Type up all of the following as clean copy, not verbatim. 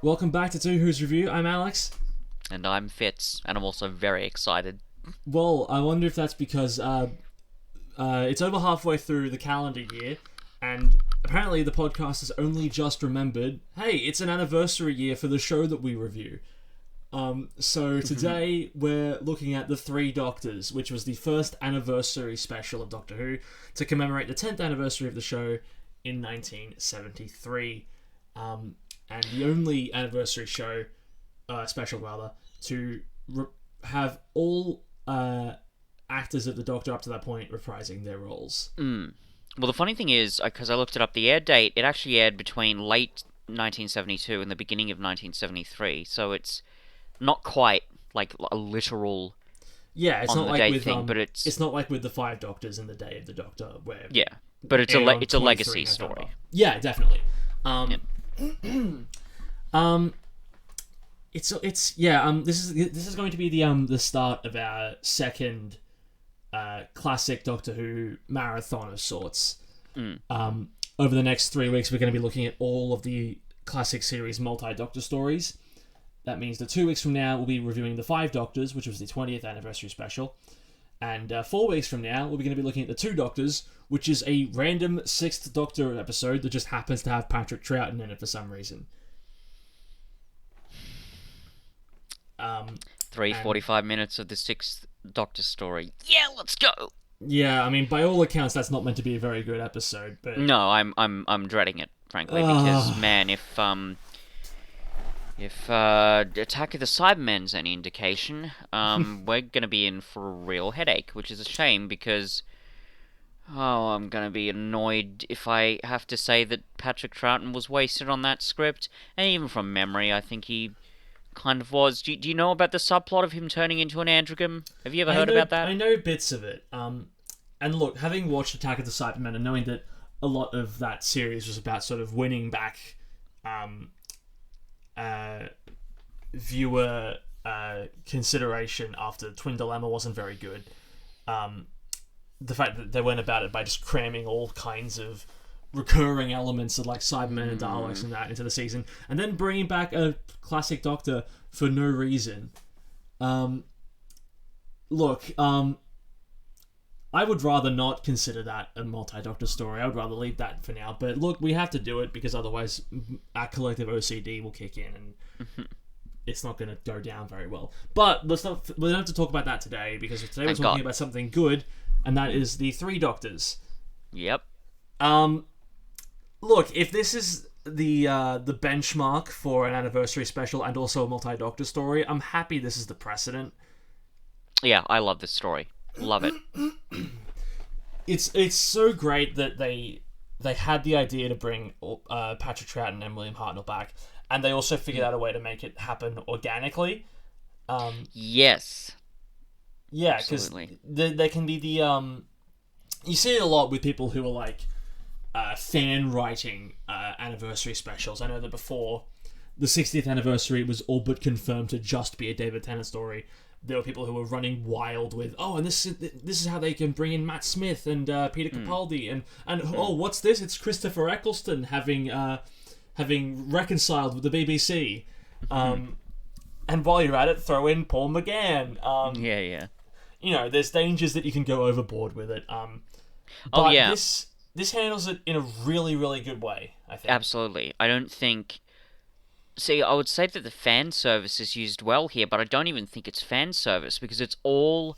Welcome back to Two Who's Review. I'm Alex. And I'm Fitz, and I'm also very excited. Well, I wonder if that's because it's over halfway through the calendar year, and apparently the podcast has only just remembered, hey, it's an anniversary year for the show that we review. So today we're looking at The Three Doctors, which was the first anniversary special of Doctor Who to commemorate the 10th anniversary of the show in 1973. And the only anniversary show, special rather, to have all actors of the Doctor up to that point reprising their roles. Well, the funny thing is, because I looked it up, the air date, it actually aired between late 1972 and the beginning of 1973, so it's not quite like a literal Yeah, it's on not the like date with thing, but it's not like with the Five Doctors and the Day of the Doctor, where yeah, but it's aired on it's a 23 legacy November. story. Yeah, definitely. Yeah. It's yeah. This is going to be the start of our second classic Doctor Who marathon of sorts. Over the next 3 weeks, we're going to be looking at all of the classic series multi-Doctor stories. That means that 2 weeks from now, we'll be reviewing the Five Doctors, which was the 20th anniversary special. And 4 weeks from now, we're going to be looking at the Two Doctors, which is a random Sixth Doctor episode that just happens to have Patrick Troughton in it for some reason. 45 minutes of the Sixth Doctor story. Yeah, let's go. Yeah, I mean, by all accounts, that's not meant to be a very good episode, but No, I'm dreading it, frankly, because man, if Attack of the Cybermen's any indication, we're gonna be in for a real headache, which is a shame because, I'm gonna be annoyed if I have to say that Patrick Troughton was wasted on that script, and even from memory, I think he kind of was. Do you know about the subplot of him turning into an androgyne? Have you ever heard about that? I know bits of it. And look, having watched Attack of the Cybermen and knowing that a lot of that series was about sort of winning back viewer consideration after Twin Dilemma wasn't very good. The fact that they went about it by just cramming all kinds of recurring elements of like Cybermen and Daleks and that into the season, and then bringing back a classic Doctor for no reason. Look, I would rather not consider that a multi-Doctor story. I would rather leave that for now. But look, we have to do it because otherwise our collective OCD will kick in and it's not going to go down very well. But we don't have to talk about that today because today we're talking about something good, and that is the Three Doctors. Yep. Look, if this is the benchmark for an anniversary special and also a multi-Doctor story, I'm happy this is the precedent. Yeah, I love this story. Love it. It's so great that they had the idea to bring Patrick Troughton and William Hartnell back, and they also figured out a way to make it happen organically. Yes. Yeah, because there can be the you see it a lot with people who are like fan writing anniversary specials. I know that before the 60th anniversary, it was all but confirmed to just be a David Tennant story. There were people who were running wild with, and this is how they can bring in Matt Smith and Peter Capaldi and what's this? It's Christopher Eccleston having reconciled with the BBC. And while you're at it, throw in Paul McGann. Yeah. You know, there's dangers that you can go overboard with it. But this handles it in a really, really good way, I think. Absolutely. I don't think... See, I would say that the fan service is used well here, but I don't even think it's fan service because it's all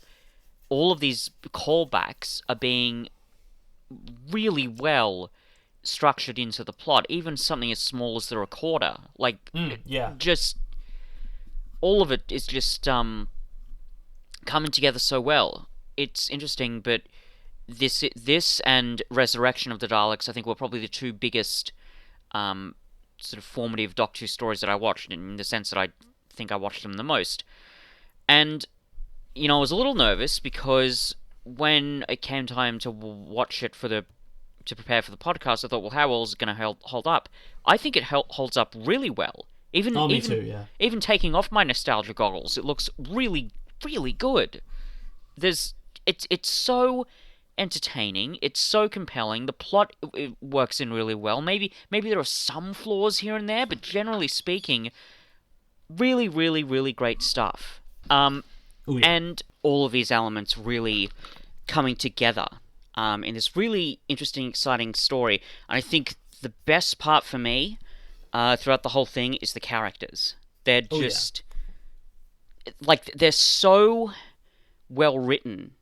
of these callbacks are being really well structured into the plot. Even something as small as the recorder, just all of it is just coming together so well. It's interesting, but this and Resurrection of the Daleks, I think, were probably the two biggest sort of formative Doctor Who stories that I watched, in the sense that I think I watched them the most. And, you know, I was a little nervous because when it came time to watch it to prepare for the podcast, I thought, well, how well is it going to hold up? I think it holds up really well. Me too, yeah. Even taking off my nostalgia goggles, it looks really, really good. It's so entertaining. It's so compelling. The plot it works in really well. Maybe there are some flaws here and there, but generally speaking, really, really, really great stuff. Oh yeah. And all of these elements really coming together in this really interesting, exciting story. And I think the best part for me throughout the whole thing is the characters. They're just like they're so well written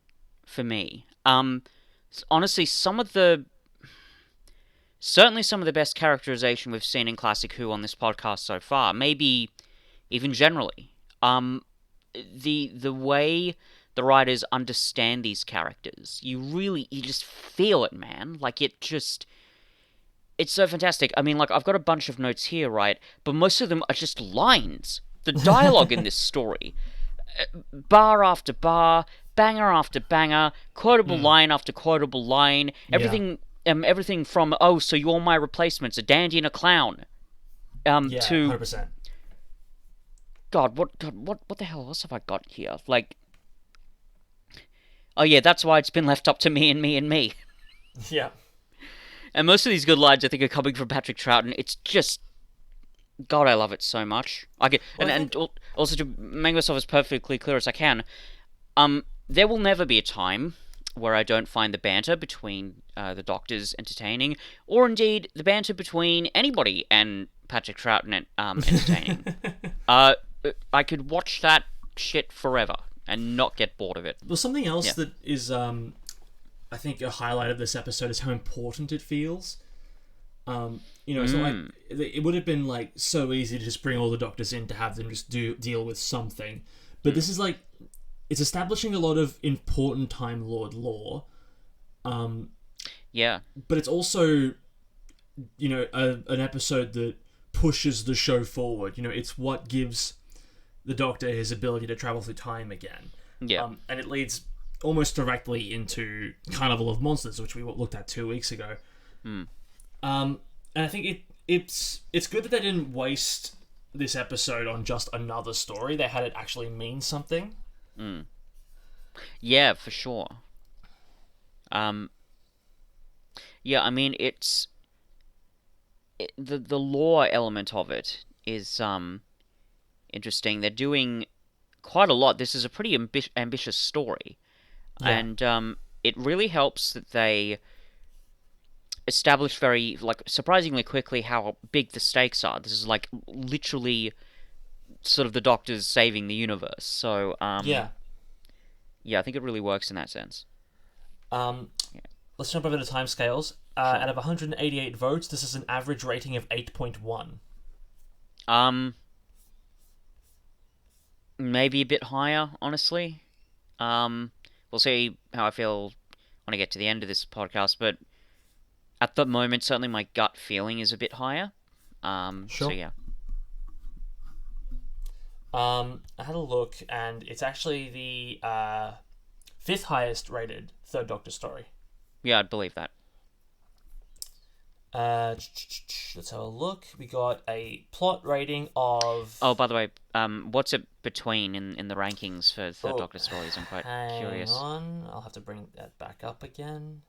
for me. Honestly, certainly some of the best characterization we've seen in Classic Who on this podcast so far. Maybe even generally. The way the writers understand these characters, you just feel it, man. Like it's so fantastic. I mean, like I've got a bunch of notes here, right? But most of them are just lines. The dialogue in this story, bar after bar, banger after banger, quotable line after quotable line. Everything from so you're all my replacements, a dandy and a clown, Yeah, to 100%. God, what the hell else have I got here? Like, oh yeah, that's why it's been left up to me and me and me. Yeah. And most of these good lines, I think, are coming from Patrick Troughton. It's just, God, I love it so much. And also to make myself as perfectly clear as I can, there will never be a time where I don't find the banter between the Doctors entertaining, or indeed the banter between anybody and Patrick Troughton entertaining. I could watch that shit forever and not get bored of it. Well, something else that is, I think, a highlight of this episode is how important it feels. It's not like it would have been like so easy to just bring all the Doctors in to have them just deal with something, but this is like it's establishing a lot of important Time Lord lore. But it's also, an episode that pushes the show forward. It's what gives the Doctor his ability to travel through time again. Yeah. And it leads almost directly into Carnival of Monsters, which we looked at 2 weeks ago. And I think it's good that they didn't waste this episode on just another story. They had it actually mean something. Yeah, for sure. Yeah, I mean, the lore element of it is interesting. They're doing quite a lot. This is a pretty ambitious story, and it really helps that they establish very surprisingly quickly how big the stakes are. This is like literally sort of the Doctors saving the universe. So yeah, I think it really works in that sense. Let's jump over to timescales. Out of 188 votes, this is an average rating of 8.1. Maybe a bit higher, honestly. We'll see how I feel when I get to the end of this podcast, but at the moment, certainly my gut feeling is a bit higher. Sure. So yeah. I had a look, and it's actually the 5th highest rated Third Doctor story. Yeah, I'd believe that. Let's have a look. We got a plot rating of... Oh, by the way, what's it between in the rankings for Third Doctor stories? I'm quite curious. Hang on, I'll have to bring that back up again.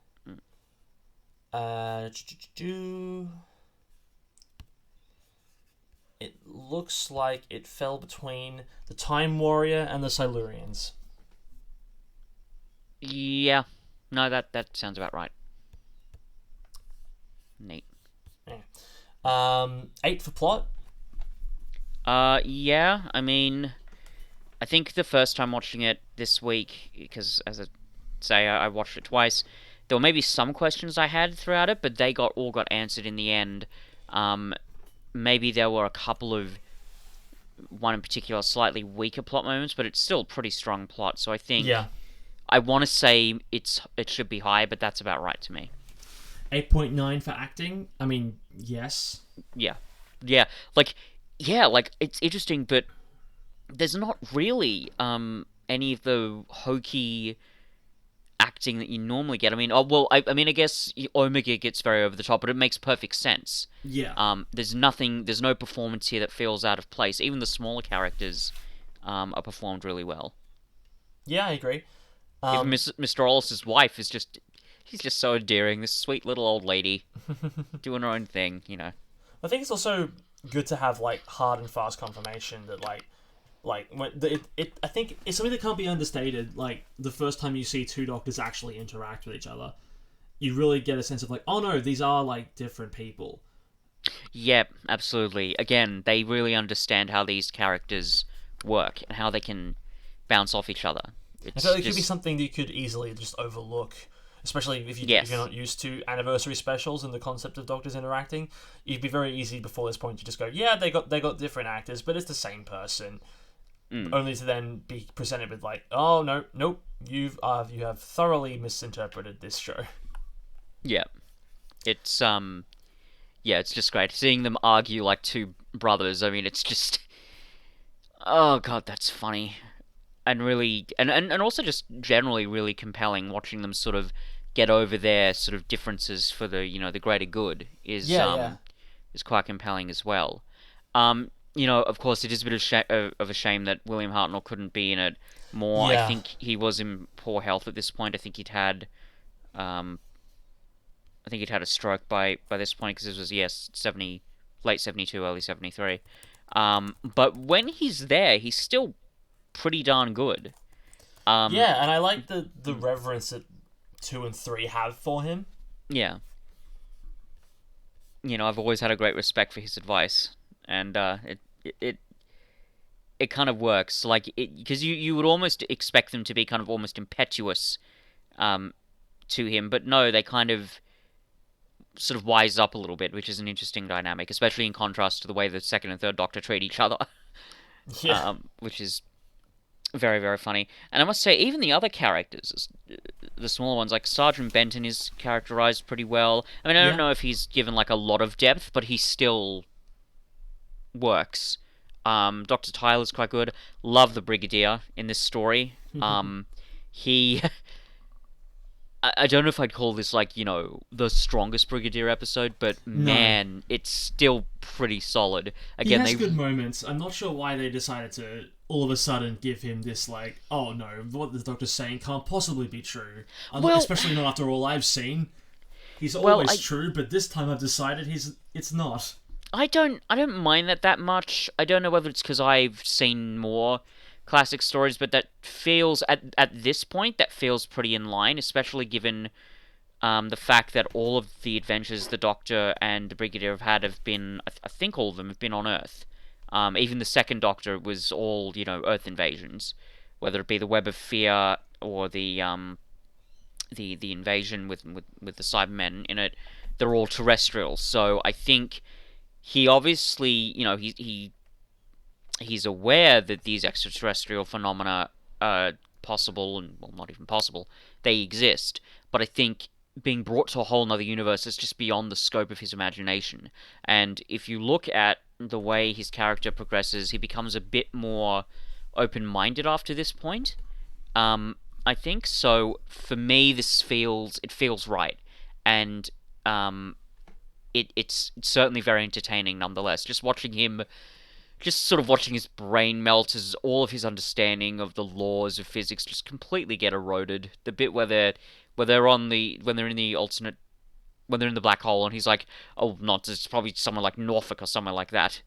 It looks like it fell between the Time Warrior and the Silurians. Yeah. No, that sounds about right. Neat. Yeah. 8 for plot? Yeah, I mean, I think the first time watching it this week, because as I say, I watched it twice, there were maybe some questions I had throughout it, but they all got answered in the end. Maybe there were a couple of, one in particular, slightly weaker plot moments, but it's still a pretty strong plot, so I think... Yeah. I want to say it should be high, but that's about right to me. 8.9 for acting? I mean, yes. Yeah. Like, it's interesting, but there's not really any of the hokey acting that you normally get. I mean, I guess Omega gets very over the top, but it makes perfect sense. Yeah. There's no performance here that feels out of place. Even the smaller characters are performed really well. Yeah, I agree. Even Mr. Ollis's wife is just She's just so endearing. This sweet little old lady doing her own thing, I think it's also good to have like hard and fast confirmation that like when I think it's something that can't be understated. Like the first time you see two doctors actually interact with each other, you really get a sense of like, oh no, these are like different people. Yep, absolutely. Again, they really understand how these characters work and how they can bounce off each other. I It's feel like it could be just something that you could easily just overlook, especially if you're yes, not used to anniversary specials and the concept of doctors interacting. It'd be very easy before this point to just go, yeah, they got different actors, but it's the same person. mm, Only to then be presented with like, oh no, nope, you have thoroughly misinterpreted this show. yeah. It's yeah, it's just great seeing them argue like two brothers. I mean, it's just oh god, that's funny. And really and also just generally really compelling watching them sort of get over their sort of differences for the the greater good Yeah, yeah, is quite compelling as well. Of course, it is a bit of a shame that William Hartnell couldn't be in it more. I yeah. think he was in poor health at this point. Um, I think he'd had a stroke by this point because this was yes 70 late 72 early 73. But when he's there, he's still pretty darn good. Um, Yeah, and I like the reverence that 2 and 3 have for him. yeah, I've always had a great respect for his advice, and it kind of works. Like because you would almost expect them to be kind of almost impetuous, um, to him, but no, they kind of sort of wise up a little bit, which is an interesting dynamic, especially in contrast to the way the second and third Doctor treat each other, Yeah, which is very, very funny. And I must say, even the other characters, the smaller ones, like Sergeant Benton is characterized pretty well. I mean, I don't yeah. know if he's given like a lot of depth, but he still works. Dr. Tyler's quite good. Love the Brigadier in this story. He I don't know if I'd call this like, the strongest Brigadier episode, but No, man, it's still pretty solid. he Again, has they good moments. I'm not sure why they decided to all of a sudden give him this like, oh no, what the doctor's saying can't possibly be true. well, Especially not after all I've seen. He's well, always true, but this time I've decided it's not. I don't mind that much. I don't know whether it's because I've seen more classic stories, but that feels at this point that feels pretty in line, especially given the fact that all of the adventures the Doctor and the Brigadier have been, I think all of them have been on Earth. Even the second Doctor was all, Earth invasions, whether it be the Web of Fear or the invasion with the Cybermen in it. They're all terrestrial, so I think he obviously, he's aware that these extraterrestrial phenomena are possible, and well, not even possible, they exist. But I think being brought to a whole other universe is just beyond the scope of his imagination. And if you look at the way his character progresses, he becomes a bit more open-minded after this point. I think so. For me, it feels right, and it's certainly very entertaining nonetheless. Just sort of watching his brain melt as all of his understanding of the laws of physics just completely get eroded. The bit where they're when they're in the alternate when they're in the black hole and he's like, oh, not it's probably somewhere like Norfolk or somewhere like that.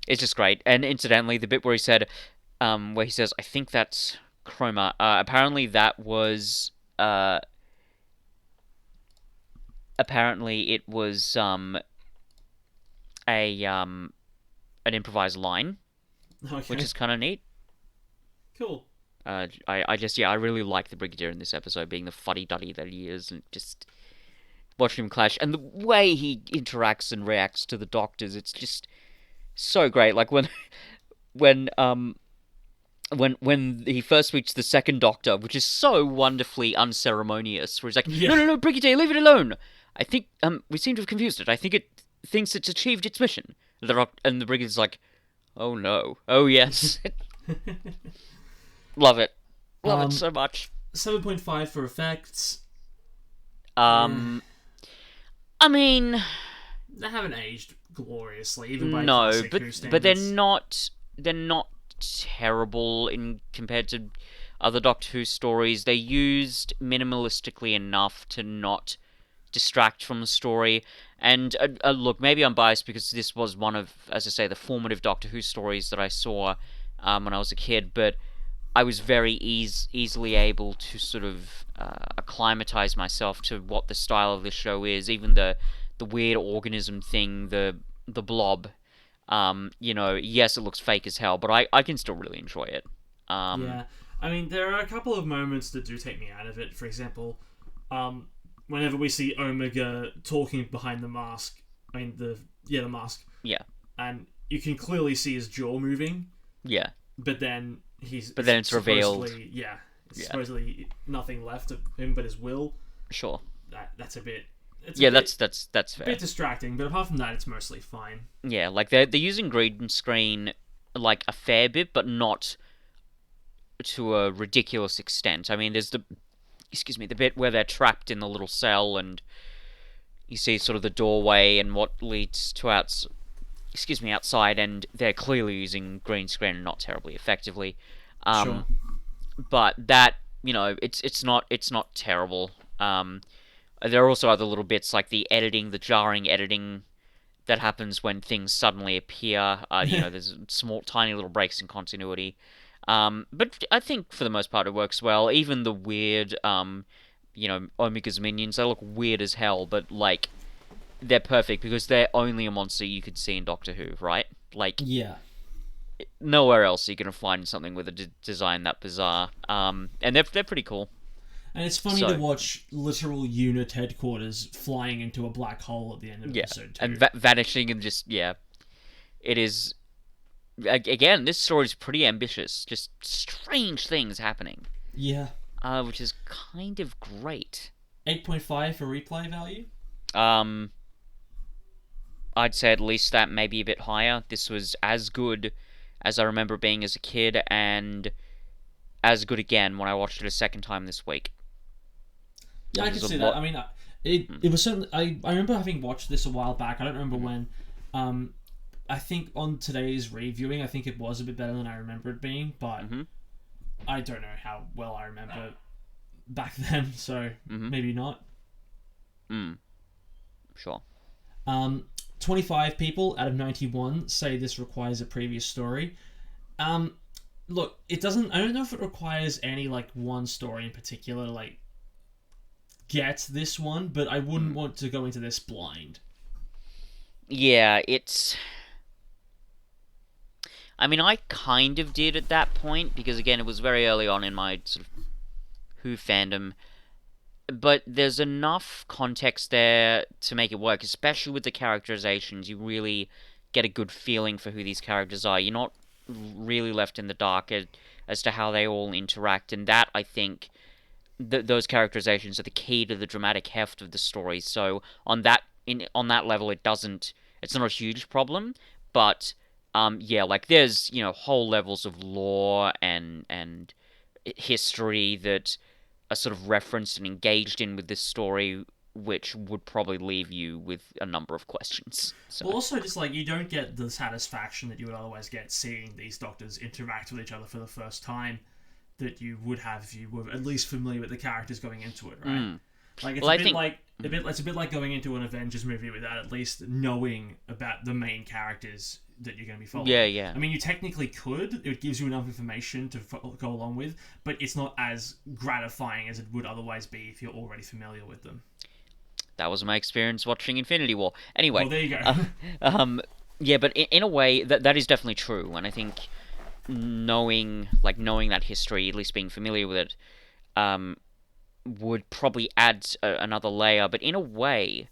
It's just great. And incidentally, the bit where he says, I think that's chroma. Apparently that was apparently it was a an improvised line, which Okay, is kind of neat. cool. I just I really like the Brigadier in this episode, being the fuddy duddy that he is, and just watching him clash, and the way he interacts and reacts to the Doctors, it's just so great. Like when um when he first meets the second Doctor, which is so wonderfully unceremonious, where he's like, Yeah. no, Brigadier, leave it alone. I think we seem to have confused it. I think it thinks it's achieved its mission. And the Brigadier's like, oh no, oh yes, love it, love it um, so much. 7.5 for effects. Eh, Um, I mean, they haven't aged gloriously, even by no, classic but Who they're standards. not terrible in compared to other Doctor Who stories. They used minimalistically enough to not distract from the story. And look, maybe I'm biased because this was one of, as I say, the formative Doctor Who stories that I saw when I was a kid, but I was very easily able to sort of acclimatize myself to what the style of the show is. Even the weird organism thing, the blob. Yes, it looks fake as hell, but I can still really enjoy it. Yeah, I mean, there are a couple of moments that do take me out of it. For example, whenever we see Omega talking behind the mask, I mean the mask, Yeah, and you can clearly see his jaw moving, yeah. but then It's revealed. Yeah, Yeah. supposedly nothing left of him but his will. Sure. That's a bit. Yeah, that's fair. bit distracting, but apart from that, it's mostly fine. Yeah, like they're using green screen like a fair bit, but not to a ridiculous extent. I mean, there's the bit where they're trapped in the little cell, and you see sort of the doorway and what leads to outside, and they're clearly using green screen and not terribly effectively. Sure. But that, it's not terrible. There are also other little bits like the jarring editing that happens when things suddenly appear. There's small, tiny little breaks in continuity. But I think for the most part it works well. Even the weird, Omega's minions, they look weird as hell, but like they're perfect because they're only a monster you could see in Doctor Who, right? Like Yeah. nowhere else you're gonna find something with a design that bizarre. And they're pretty cool. And it's funny to watch literal unit headquarters flying into a black hole at the end of episode 2. And vanishing and just, it is. Again, this story's pretty ambitious. Just strange things happening. Yeah. Which is kind of great. 8.5 for replay value? I'd say at least that, maybe a bit higher. This was as good as I remember being as a kid, and as good again when I watched it a second time this week. Yeah, I can see that. I mean, it was certainly. I remember having watched this a while back. I don't remember when. I think on today's reviewing, I think it was a bit better than I remember it being, but I don't know how well I remember back then, so maybe not. Sure. 25 people out of 91 say this requires a previous story. Look, it doesn't. I don't know if it requires any like one story in particular, like get this one, but I wouldn't want to go into this blind. Yeah, it's. I mean, I kind of did at that point because again, it was very early on in my sort of Who fandom. But there's enough context there to make it work, especially with the characterizations. You really get a good feeling for who these characters are. You're not really left in the dark as to how they all interact, and that, I think, those characterizations are the key to the dramatic heft of the story. So on that level, it's not a huge problem, but like there's whole levels of lore and history that are sort of referenced and engaged in with this story, which would probably leave you with a number of questions. So. Well, also, just like you don't get the satisfaction that you would otherwise get seeing these doctors interact with each other for the first time that you would have if you were at least familiar with the characters going into it, right? Like it's a bit like going into an Avengers movie without at least knowing about the main characters that you're going to be following. Yeah. I mean, you technically could. It gives you enough information to go along with, but it's not as gratifying as it would otherwise be if you're already familiar with them. That was my experience watching Infinity War. Anyway. Well, there you go. Yeah, but in a way, that is definitely true, and I think knowing that history, at least being familiar with it, would probably add another layer. But in a way,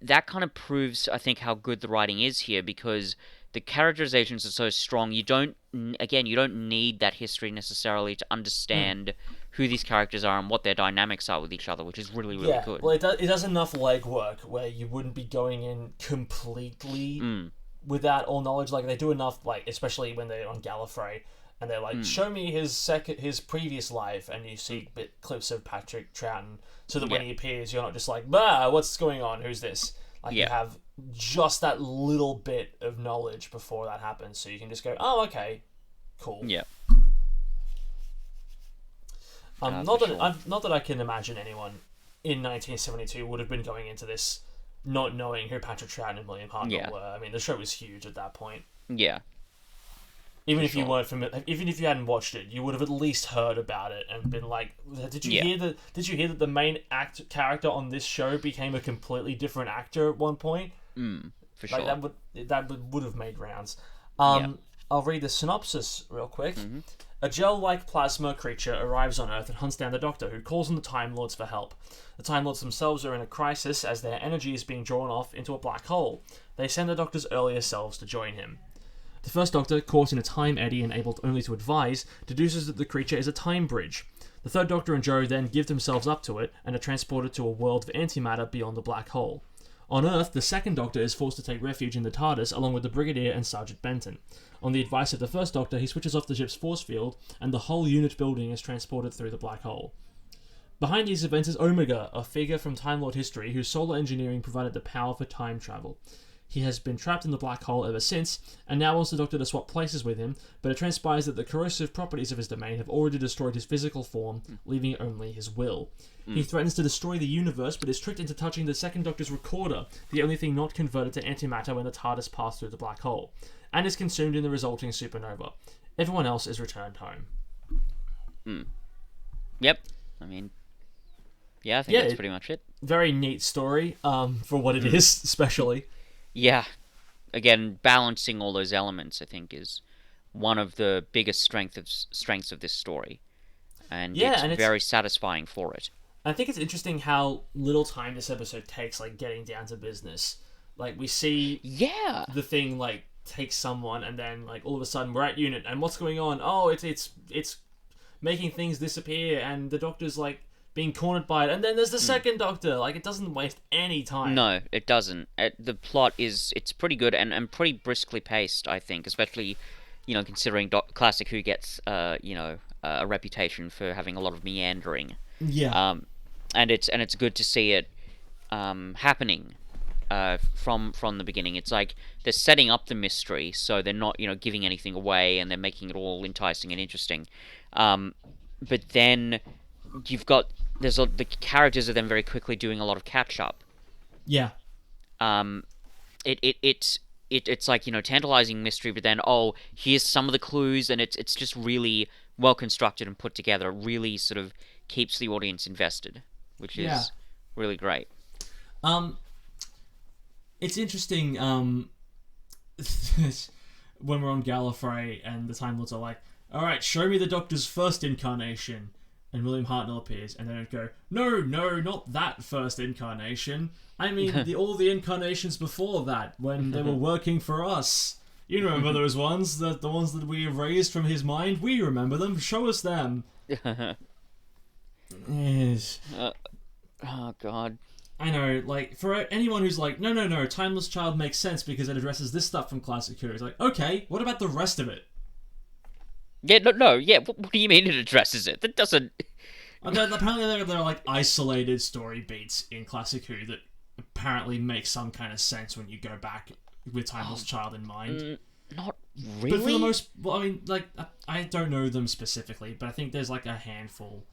that kind of proves, I think, how good the writing is here, because the characterizations are so strong. You don't need that history necessarily to understand who these characters are and what their dynamics are with each other, which is really, really good. Well, it does enough legwork where you wouldn't be going in completely without all knowledge. Like, they do enough, like, especially when they're on Gallifrey, and they're like, show me his previous life, and you see clips of Patrick Troughton, so that when he appears, you're not just like, bah, what's going on? Who's this? Like, you have just that little bit of knowledge before that happens, so you can just go, oh, okay, cool. Yeah. Not for that sure. not that I can imagine anyone in 1972 would have been going into this not knowing who Patrick Troughton and William Hartnell Yeah. were. I mean, the show was huge at that point. Yeah, Even for if you sure. weren't familiar, even if you hadn't watched it, you would have at least heard about it and been like, "Did you Yeah. hear that? Did you hear that the main character on this show became a completely different actor at one point?" For Like sure. that would have made rounds. Yeah. I'll read the synopsis real quick. Mm-hmm. A gel-like plasma creature arrives on Earth and hunts down the Doctor, who calls on the Time Lords for help. The Time Lords themselves are in a crisis as their energy is being drawn off into a black hole. They send the Doctor's earlier selves to join him. The first Doctor, caught in a time eddy and able only to advise, deduces that the creature is a time bridge. The third Doctor and Joe then give themselves up to it and are transported to a world of antimatter beyond the black hole. On Earth, the second Doctor is forced to take refuge in the TARDIS along with the Brigadier and Sergeant Benton. On the advice of the first Doctor, he switches off the ship's force field, and the whole unit building is transported through the black hole. Behind these events is Omega, a figure from Time Lord history whose solar engineering provided the power for time travel. He has been trapped in the black hole ever since, and now wants the Doctor to swap places with him, but it transpires that the corrosive properties of his domain have already destroyed his physical form, leaving only his will. He threatens to destroy the universe, but is tricked into touching the second Doctor's recorder, the only thing not converted to antimatter when the TARDIS passed through the black hole, and is consumed in the resulting supernova. Everyone else is returned home. Yep. I mean, yeah, I think Yeah, that's pretty much it. Very neat story, for what it is, especially. Yeah. Again, balancing all those elements, I think, is one of the biggest strengths of this story, and Yeah, it's and it's- very satisfying for it. I think it's interesting how little time this episode takes, like, getting down to business. Like, we see Yeah. the thing, like, take someone, and then, like, all of a sudden we're at unit, and what's going on? Oh, it's making things disappear, and the Doctor's, like, being cornered by it, and then there's the second Doctor. Like, it doesn't waste any time. No, it doesn't. The plot it's pretty good and pretty briskly paced, I think, especially, considering Classic Who gets, a reputation for having a lot of meandering. Yeah. And it's good to see it happening from the beginning. It's like they're setting up the mystery, so they're not giving anything away, and they're making it all enticing and interesting. But then you've got the characters are then very quickly doing a lot of catch up. Yeah. It's like tantalizing mystery, but then here's some of the clues, and it's just really well constructed and put together. It really sort of keeps the audience invested, which is Yeah. really great. It's interesting, when we're on Gallifrey and the Time Lords are like, alright, show me the Doctor's first incarnation. And William Hartnell appears, and they don't go, no, not that first incarnation. I mean, all the incarnations before that, when they were working for us. You remember those ones, the ones that we erased from his mind? We remember them. Show us them. Yes. Oh God. I know, like, for anyone who's like, no, Timeless Child makes sense because it addresses this stuff from Classic Who. It's like, okay, what about the rest of it? Yeah, no, yeah. What do you mean it addresses it? That doesn't. Apparently there are like isolated story beats in Classic Who that apparently make some kind of sense when you go back with Timeless Child in mind. Not But for the really. most, well, I mean, like, I don't know them specifically, but I think there's like a handful.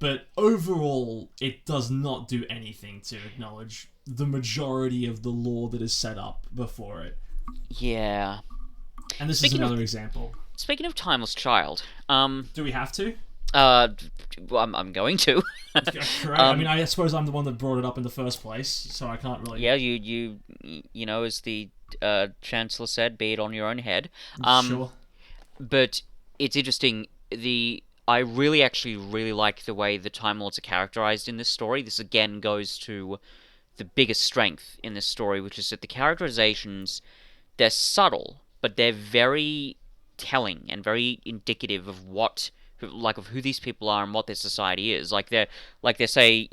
But overall, it does not do anything to acknowledge the majority of the lore that is set up before it. Yeah. And this Speaking is of- another example. Speaking of Timeless Child, Do we have to? well, I'm going to. Correct. I mean, I suppose I'm the one that brought it up in the first place, so I can't really. Yeah, you as the Chancellor said, be it on your own head. Sure. But it's interesting. I really like the way the Time Lords are characterized in this story. This again goes to the biggest strength in this story, which is that the characterizations, they're subtle, but they're very telling and very indicative of of who these people are and what their society is. Like they say,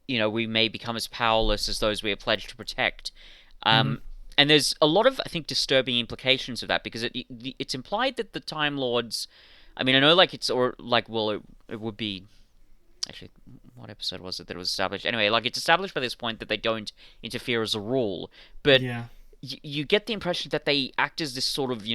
we may become as powerless as those we are pledged to protect. And there's a lot of, I think, disturbing implications of that, because it's implied that the Time Lords, I mean, I know, like, it would be, actually, what episode was it that it was established? Anyway, like, it's established by this point that they don't interfere as a rule, but Yeah. you get the impression that they act as this sort of,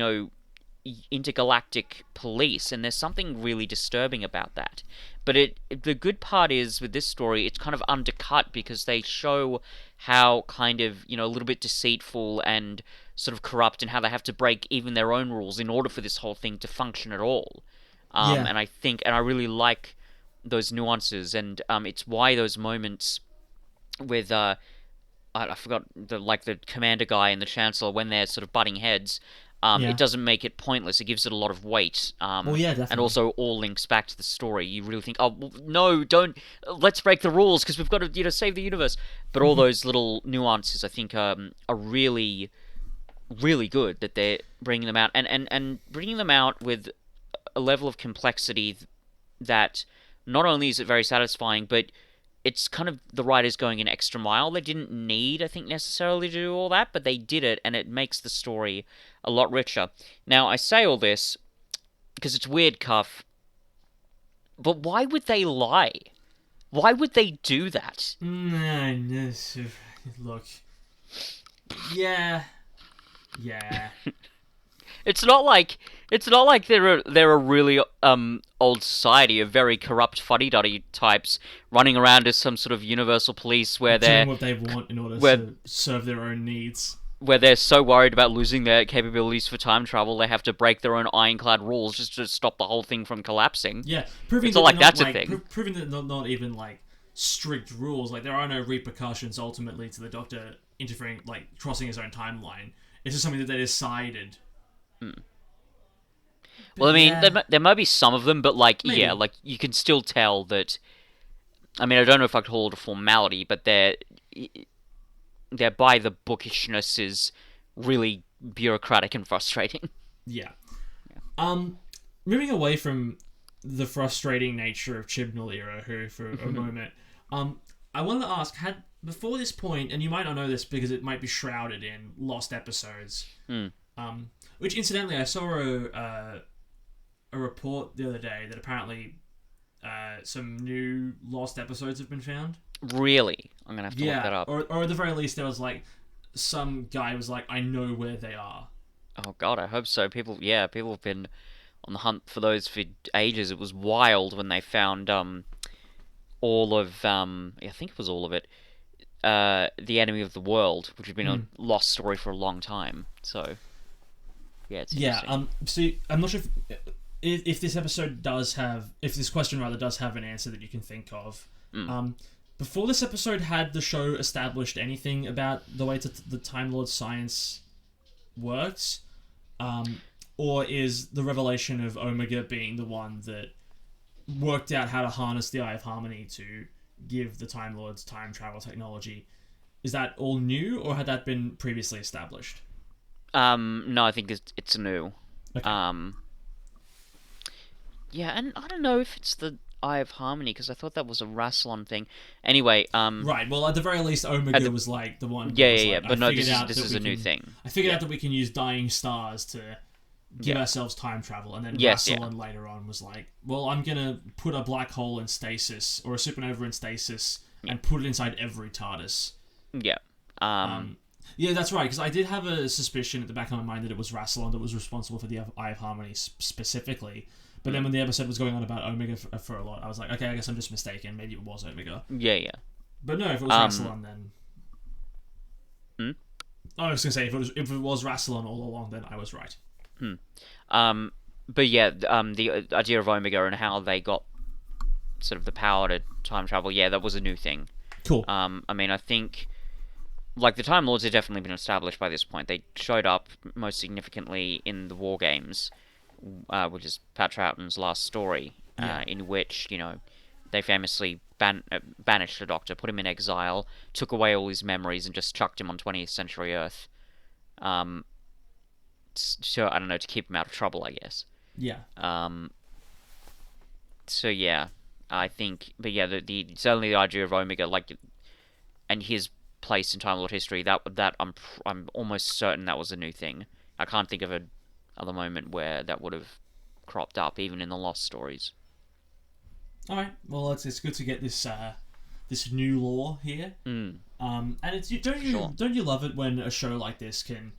intergalactic police, and there's something really disturbing about that. But the good part is with this story, it's kind of undercut because they show how kind of a little bit deceitful and sort of corrupt, and how they have to break even their own rules in order for this whole thing to function at all. Yeah. And I really like those nuances, and it's why those moments with I forgot the commander guy and the chancellor, when they're sort of butting heads, it Yeah. doesn't make it pointless. It gives it a lot of weight. Well, yeah, And definitely. also all links back to the story. You really think, oh well, no, don't, let's break the rules because we've got to save the universe. But all those little nuances, I think, are really really good that they're bringing them out, and bringing them out with a level of complexity that not only is it very satisfying, but it's kind of the writers going an extra mile. They didn't need, I think, necessarily to do all that, but they did it, and it makes the story a lot richer. Now, I say all this because it's weird, Cuff, but why would they lie? Why would they do that? Look. Yeah. Yeah. It's not like they're a really old society of very corrupt fuddy-duddy types running around as some sort of universal police where Doing they're what they want in order where to serve their own needs. where they're so worried about losing their capabilities for time travel they have to break their own ironclad rules just to stop the whole thing from collapsing. Yeah, proving It's that not like they're not that's a like thing. proving that not even like strict rules. Like there are no repercussions ultimately to the Doctor interfering, like crossing his own timeline. It's just something that they decided. Well, But I mean, yeah, there might be some of them, but yeah, maybe. like you can still tell that. I mean, I don't know if I could call it a formality, but their by the bookishness is really bureaucratic and frustrating. Yeah. Um, moving away from the frustrating nature of Chibnall era, who for a moment, I wanted to ask, had before this point, and you might not know this because it might be shrouded in lost episodes. Hmm. Which incidentally, I saw a report the other day that apparently some new lost episodes have been found. Really, I'm gonna have to look that Yeah, up. or at the very least, there was like some guy was like, I know where they are. Oh God, I hope so. People have been on the hunt for those for ages. It was wild when they found all of I think it was all of it. The Enemy of the World, which had been a lost story for a long time. So yeah, it's Yeah. interesting. See, I'm not sure if this episode does have, if this question rather does have an answer that you can think of. Before this episode, had the show established anything about the way the Time Lord science works, or is the revelation of Omega being the one that worked out how to harness the Eye of Harmony to give the Time Lords time travel technology? Is that all new, or had that been previously established? No, I think it's new. Okay. Um, yeah, and I don't know if it's the Eye of Harmony because I thought that was a Rassilon thing. Anyway, Right. Well, at the very least, at Omega the was like the one that yeah, was yeah, yeah. like, But no, this is a new thing. I figured Yeah, out that we can use dying stars to give yeah, ourselves time travel, and then yes, yeah, Rassilon later on was like, well, I'm gonna put a black hole in stasis or a supernova in stasis yeah, and put it inside every TARDIS. yeah. Yeah, that's right. Because I did have a suspicion at the back of my mind that it was Rassilon that was responsible for the Eye of Harmony specifically. But then when the episode was going on about Omega for a lot, I was like, okay, I guess I'm just mistaken. Maybe it was Omega. Yeah, yeah. But no, if it was Rassilon, then Hmm? I was gonna say if it was Rassilon all along, then I was right. But yeah, the idea of Omega and how they got sort of the power to time travel, yeah, that was a new thing. Cool. I mean, I think like the Time Lords had definitely been established by this point. They showed up most significantly in the War Games, which is Pat Troughton's last story, Yeah. in which they famously banished the Doctor, put him in exile, took away all his memories, and just chucked him on 20th century Earth. So I don't know, to keep him out of trouble, I guess. Yeah. So yeah, I think, but yeah, the certainly the idea of Omega, like, and his place in Time Lord history, that I'm almost certain that was a new thing. I can't think of another moment where that would have cropped up, even in the Lost stories. All right. Well, it's good to get this this new lore here. And it's Sure. don't you love it when a show like this can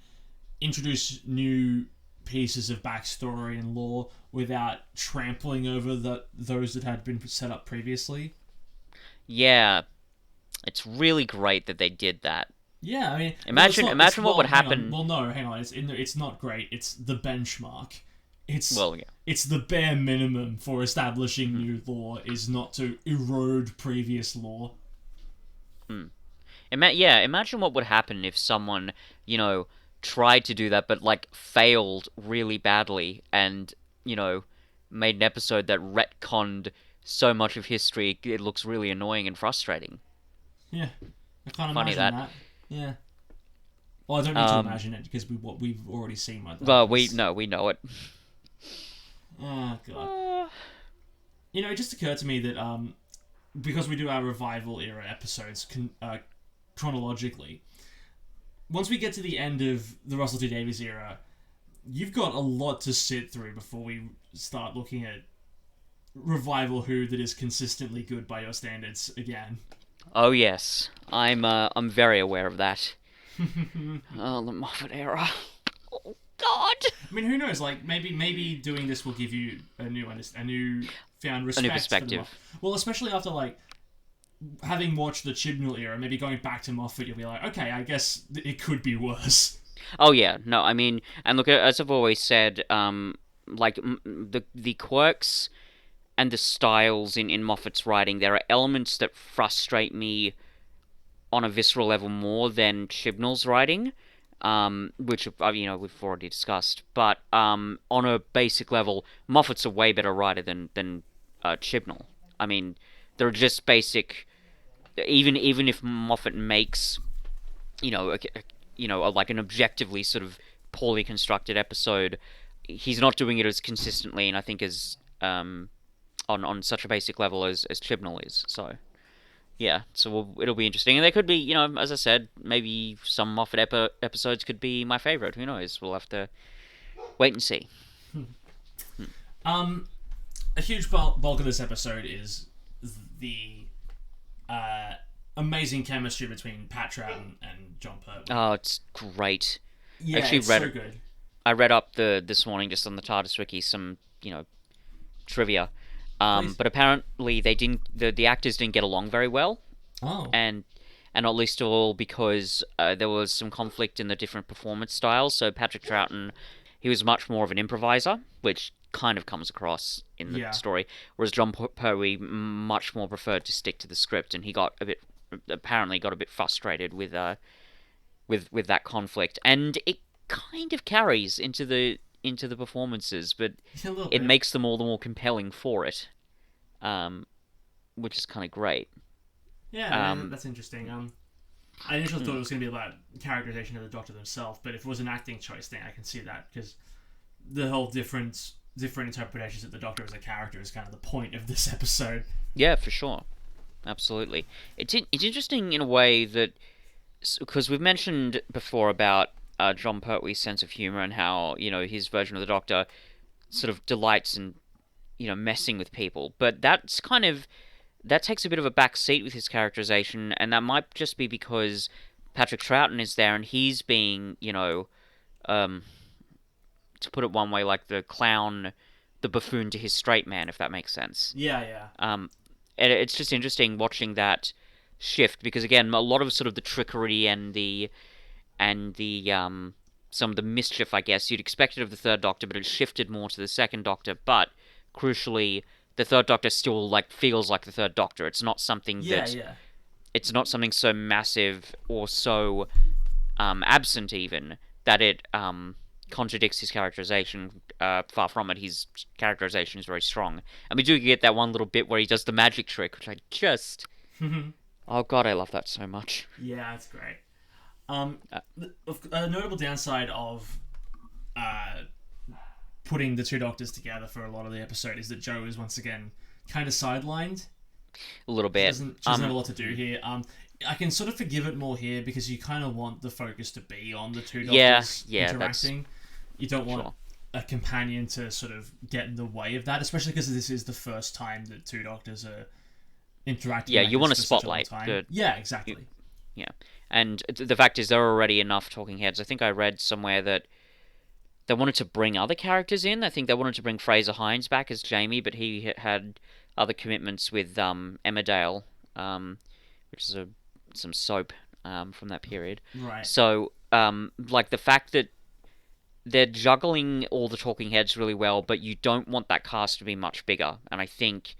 introduce new pieces of backstory and lore without trampling over those that had been set up previously. Yeah, it's really great that they did that. Yeah, I mean, Imagine what would happen. Well, no, hang on. It's not great. It's the benchmark. It's Well, yeah. it's the bare minimum for establishing new lore is not to erode previous lore. Imagine what would happen if someone, tried to do that but like failed really badly and, made an episode that retconned so much of history it looks really annoying and frustrating. Yeah, I can't Funny imagine that. Yeah. Well, I don't need to imagine it because we've already seen what that Well, is. we know it. Oh god. It just occurred to me that because we do our revival era episodes chronologically, once we get to the end of the Russell T Davies era, you've got a lot to sit through before we start looking at revival Who that is consistently good by your standards again. Oh yes, I'm very aware of that. Oh, the Moffat era. Oh God. I mean, who knows? Like maybe doing this will give you a new found respect. A new For perspective. well, especially after like having watched the Chibnall era, maybe going back to Moffat, you'll be like, okay, I guess it could be worse. Oh yeah, no, I mean, and look, as I've always said, the quirks and the styles in Moffat's writing, there are elements that frustrate me on a visceral level more than Chibnall's writing, which we've already discussed. But on a basic level, Moffat's a way better writer than Chibnall. I mean, they're just basic. Even if Moffat makes, like an objectively sort of poorly constructed episode, he's not doing it as consistently, and I think as on such a basic level as Chibnall is. So yeah, so it'll be interesting, and there could be, as I said, maybe some Moffat episodes could be my favorite. Who knows? We'll have to wait and see. A huge bulk of this episode is the amazing chemistry between Pat Troughton and John Pertwee. Oh, it's great. Yeah, Actually it's read so it. good. I read up this morning just on the TARDIS wiki some trivia, but apparently they didn't. The actors didn't get along very well, Oh. and not least of all because there was some conflict in the different performance styles. So Patrick Troughton, he was much more of an improviser, which kind of comes across in the story, whereas John Pertwee much more preferred to stick to the script, and he apparently got a bit frustrated with that conflict, and it kind of carries into the performances, but it makes them all the more compelling for it, which is kind of great. Yeah, that's interesting. I initially thought it was going to be about characterization of the Doctor themselves, but if it was an acting choice thing, I can see that, because the whole different interpretations of the Doctor as a character is kind of the point of this episode. Yeah, for sure. Absolutely. It's interesting in a way that, because we've mentioned before about John Pertwee's sense of humor and how, his version of the Doctor sort of delights in, messing with people, but that takes a bit of a back seat with his characterization, and that might just be because Patrick Troughton is there and he's being, to put it one way, like the clown, the buffoon to his straight man, if that makes sense. Yeah. And it's just interesting watching that shift, because again, a lot of sort of the trickery and the some of the mischief, I guess, you'd expected of the Third Doctor, but it shifted more to the Second Doctor. But crucially, the Third Doctor still feels like the Third Doctor. It's not something it's not something so massive or so absent even that it contradicts his characterization. Far from it, his characterization is very strong. And we do get that one little bit where he does the magic trick, which I just... oh god, I love that so much. Yeah, that's great. A notable downside of putting the two Doctors together for a lot of the episode is that Jo is once again kind of sidelined. A little bit. She doesn't have a lot to do here. I can sort of forgive it more here because you kind of want the focus to be on the two Doctors interacting. You don't want a companion to sort of get in the way of that, especially because this is the first time that two Doctors are interacting. Yeah, you want a for spotlight. such a long time. Yeah, exactly. Yeah, and the fact is there are already enough talking heads. I think I read somewhere that they wanted to bring other characters in. I think they wanted to bring Fraser Hines back as Jamie, but he had other commitments with Emmerdale, which is some soap from that period. Right. So like the fact that they're juggling all the talking heads really well, but you don't want that cast to be much bigger. And I think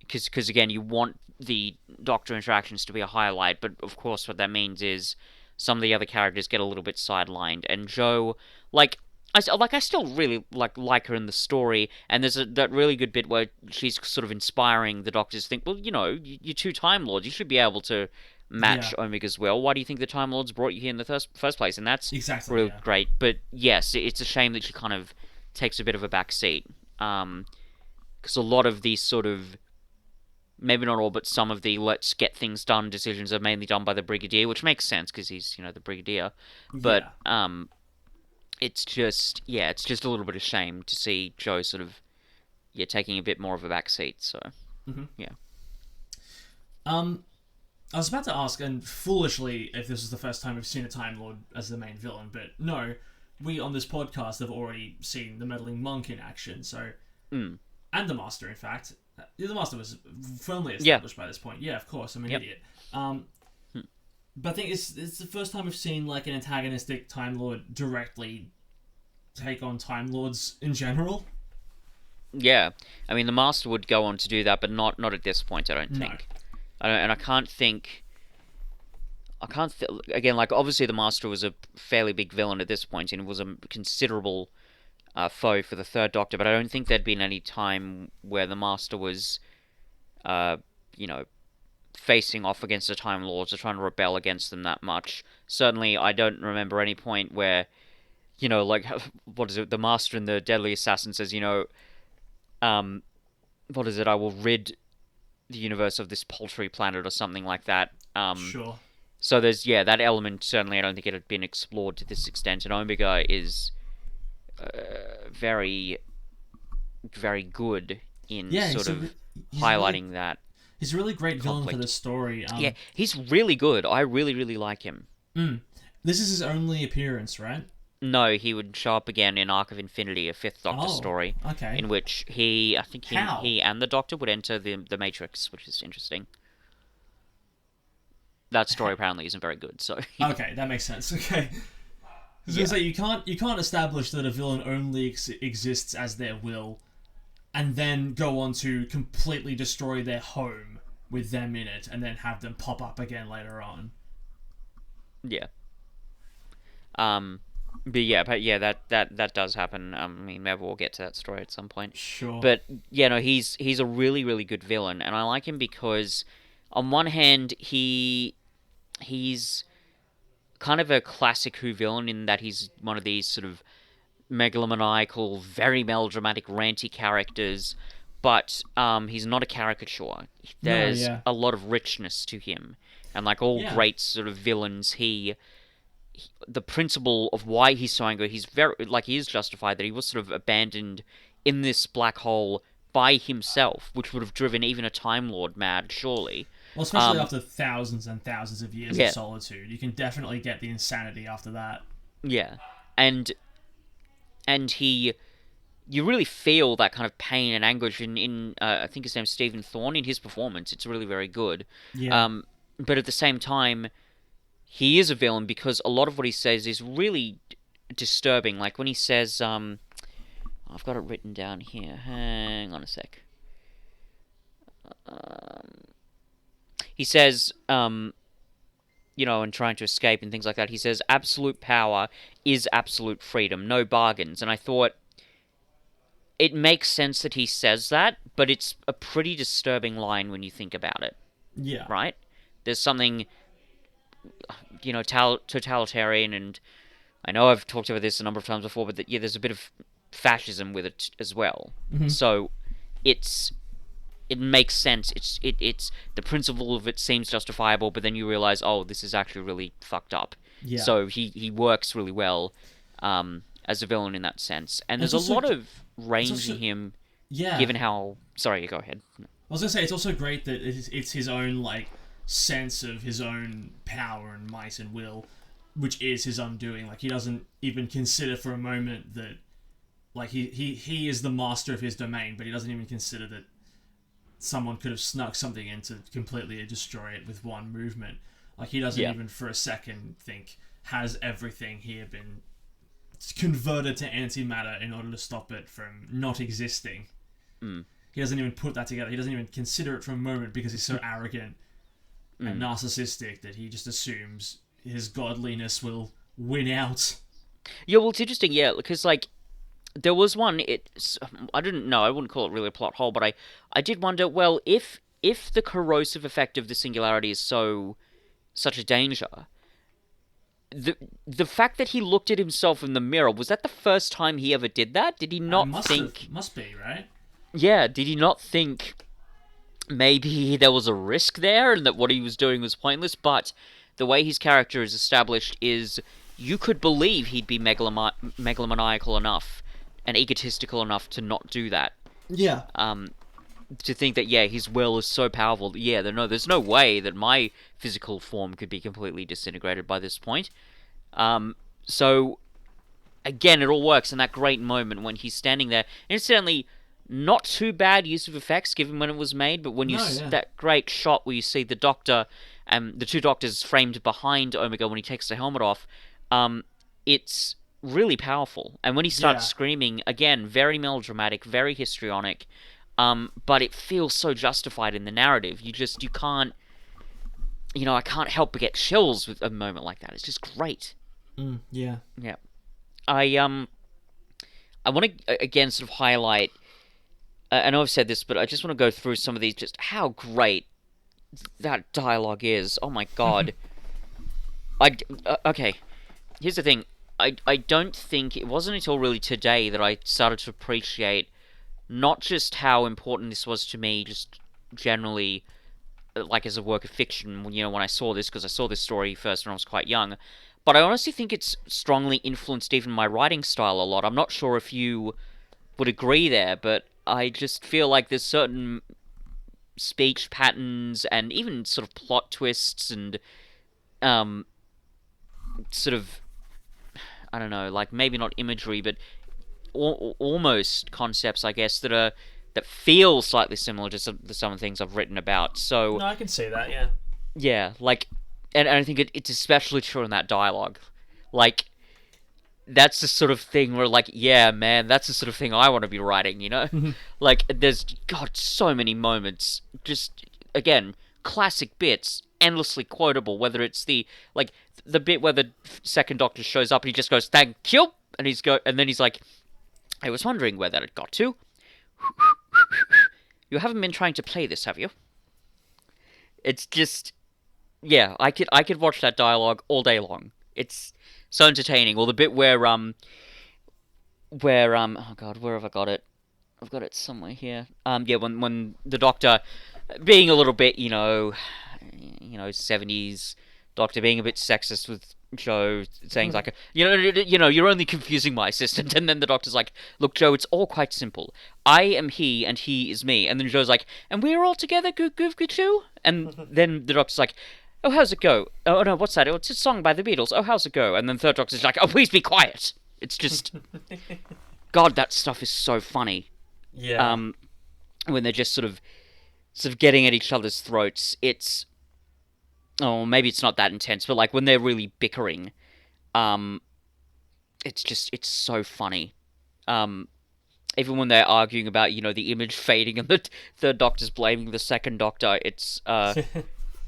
because again, you want the Doctor interactions to be a highlight, but of course, what that means is some of the other characters get a little bit sidelined. And Jo, like I still really like her in the story, and there's that really good bit where she's sort of inspiring the Doctors to think, well, you're two Time Lords, you should be able to match Omega's will. Why do you think the Time Lords brought you here in the first place? And that's Exactly, really yeah. great. But yes, it's a shame that she kind of takes a bit of a back seat. Because a lot of these sort of, maybe not all, but some of the let's get things done decisions are mainly done by the Brigadier, which makes sense because he's, the Brigadier. But it's just a little bit of shame to see Jo sort of, taking a bit more of a back seat. So, yeah. I was about to ask, and foolishly, if this is the first time we've seen a Time Lord as the main villain, but no, we on this podcast have already seen the Meddling Monk in action, so... And the Master, in fact. The Master was firmly established by this point. Yeah, of course, I'm an idiot. But I think it's the first time we've seen, like, an antagonistic Time Lord directly take on Time Lords in general. Yeah. I mean, the Master would go on to do that, but not at this point, I don't think. I can't think... Again, like, obviously the Master was a fairly big villain at this point, and was a considerable foe for the Third Doctor, but I don't think there'd been any time where the Master was, facing off against the Time Lords or trying to rebel against them that much. Certainly, I don't remember any point where, like, what is it, the Master in the Deadly Assassin says, what is it, I will rid the universe of this paltry planet or something like that. Sure. So there's, that element, certainly I don't think it had been explored to this extent, and Omega is very, very good in highlighting that. He's a really great villain conflict for the story. Yeah, he's really good. I really, really like him. This is his only appearance, right? No, he would show up again in Arc of Infinity, a Fifth Doctor story, okay. in which he and the Doctor would enter the Matrix, which is interesting. That story apparently isn't very good, so... Okay, that makes sense. Okay. So you can't establish that a villain only exists as their will, and then go on to completely destroy their home with them in it, and then have them pop up again later on. Yeah. That does happen. I mean, maybe we'll get to that story at some point. Sure. But he's a really, really good villain, and I like him because, on one hand, he's kind of a classic Who villain in that he's one of these sort of megalomaniacal, very melodramatic, ranty characters, but he's not a caricature. There's a lot of richness to him, and like all great sort of villains, the principle of why he's so angry, he is justified that he was sort of abandoned in this black hole by himself, which would have driven even a Time Lord mad, surely. Well, especially after thousands and thousands of years of solitude. You can definitely get the insanity after that. Yeah. And you really feel that kind of pain and anguish in I think his name's Stephen Thorne, in his performance. It's really very good. Yeah. But at the same time, he is a villain because a lot of what he says is really disturbing. Like when he says, I've got it written down here. Hang on a sec. He says, and trying to escape and things like that, he says, absolute power is absolute freedom, no bargains. And I thought, it makes sense that he says that, but it's a pretty disturbing line when you think about it. Yeah. Right? There's something, totalitarian, and I know I've talked about this a number of times before, but there's a bit of fascism with it as well. Mm-hmm. So, it makes sense. It's the principle of it seems justifiable, but then you realize, oh, this is actually really fucked up. Yeah. So he works really well as a villain in that sense, and there's a lot of range in him. Yeah. Given how, sorry, go ahead. I was gonna say it's also great that it's his own like sense of his own power and might and will which is his undoing. Like, he doesn't even consider for a moment that, like, he is the master of his domain, but he doesn't even consider that someone could have snuck something in to completely destroy it with one movement. Like, he doesn't even for a second think, has everything here been converted to antimatter in order to stop it from not existing? He doesn't even put that together. He doesn't even consider it for a moment because he's so arrogant and narcissistic that he just assumes his godliness will win out. Yeah, well, it's interesting, yeah, because, like, there was one, I didn't know, I wouldn't call it really a plot hole, but I did wonder, well, if the corrosive effect of the singularity is such a danger, the fact that he looked at himself in the mirror, was that the first time he ever did that? Did he not think... Must be, right? Yeah, did he not think maybe there was a risk there and that what he was doing was pointless? But the way his character is established is you could believe he'd be megalomaniacal enough and egotistical enough to not do that. Yeah. To think that, yeah, his will is so powerful that, yeah, there's no way that my physical form could be completely disintegrated by this point. So, again, it all works in that great moment when he's standing there. Incidentally, not too bad use of effects given when it was made, but when that great shot where you see the Doctor and the two Doctors framed behind Omega when he takes the helmet off, it's really powerful. And when he starts screaming, again, very melodramatic, very histrionic, but it feels so justified in the narrative. You can't, I can't help but get chills with a moment like that. It's just great. Yeah. Yeah. I want to, again, sort of highlight, I know I've said this, but I just want to go through some of these, just how great that dialogue is. Oh my god. Okay, here's the thing. I don't think, it wasn't until really today that I started to appreciate not just how important this was to me, just generally, like as a work of fiction, when I saw this, because I saw this story first when I was quite young, but I honestly think it's strongly influenced even my writing style a lot. I'm not sure if you would agree there, but I just feel like there's certain speech patterns and even sort of plot twists and sort of, I don't know, like maybe not imagery, but almost concepts, I guess, that feel slightly similar to some of the things I've written about. So No, I can see that, yeah. Yeah, like, and I think it's especially true in that dialogue. Like, that's the sort of thing where, like, yeah, man, that's the sort of thing I want to be writing, Like, there's, God, so many moments, just, again, classic bits, endlessly quotable, whether it's the bit where the second Doctor shows up and he just goes, thank you, and and then he's like, I was wondering where that had got to. You haven't been trying to play this, have you? It's just, yeah, I could watch that dialogue all day long. It's so entertaining. Or the bit where oh god, where have I got it? I've got it somewhere here. Yeah, when the Doctor, being a little bit, 70s Doctor, being a bit sexist with Jo, saying like, you're only confusing my assistant, and then the Doctor's like, look, Jo, it's all quite simple. I am he, and he is me. And then Jo's like, and we're all together, goo, and then the Doctor's like, oh, how's it go? Oh, no, what's that? Oh, it's a song by the Beatles. Oh, how's it go? And then Third Doctor's like, oh, please be quiet. It's just... God, that stuff is so funny. Yeah. When they're just sort of getting at each other's throats. It's... Oh, maybe it's not that intense, but, like, when they're really bickering, it's so funny. Even when they're arguing about, the image fading and the Third Doctor's blaming the Second Doctor, it's...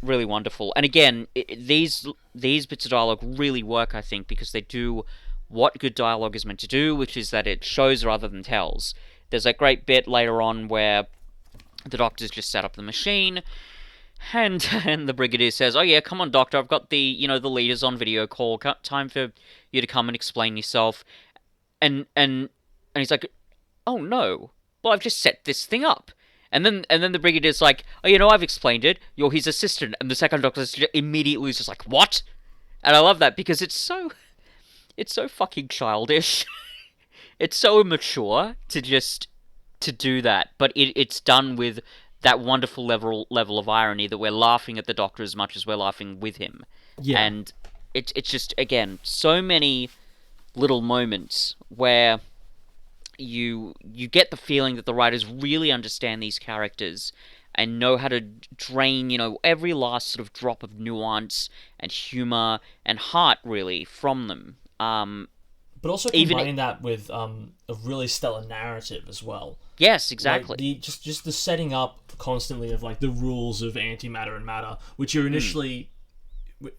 really wonderful. And again, these bits of dialogue really work, I think, because they do what good dialogue is meant to do, which is that it shows rather than tells. There's a great bit later on where the Doctor's just set up the machine, and the Brigadier says, oh yeah, come on, Doctor, I've got the leaders on video call, time for you to come and explain yourself. And he's like, oh no, well, I've just set this thing up. And then the Brigadier's like, oh, I've explained it. You're his assistant. And the Second Doctor's immediately just like, what? And I love that because it's so fucking childish. It's so immature to do that. But it's done with that wonderful level of irony that we're laughing at the Doctor as much as we're laughing with him. Yeah. And it's just again so many little moments where you get the feeling that the writers really understand these characters and know how to drain, every last sort of drop of nuance and humor and heart really from them. But also Even combining that with a really stellar narrative as well. yes, Like exactly. the just the setting up constantly of like the rules of antimatter and matter, which you're initially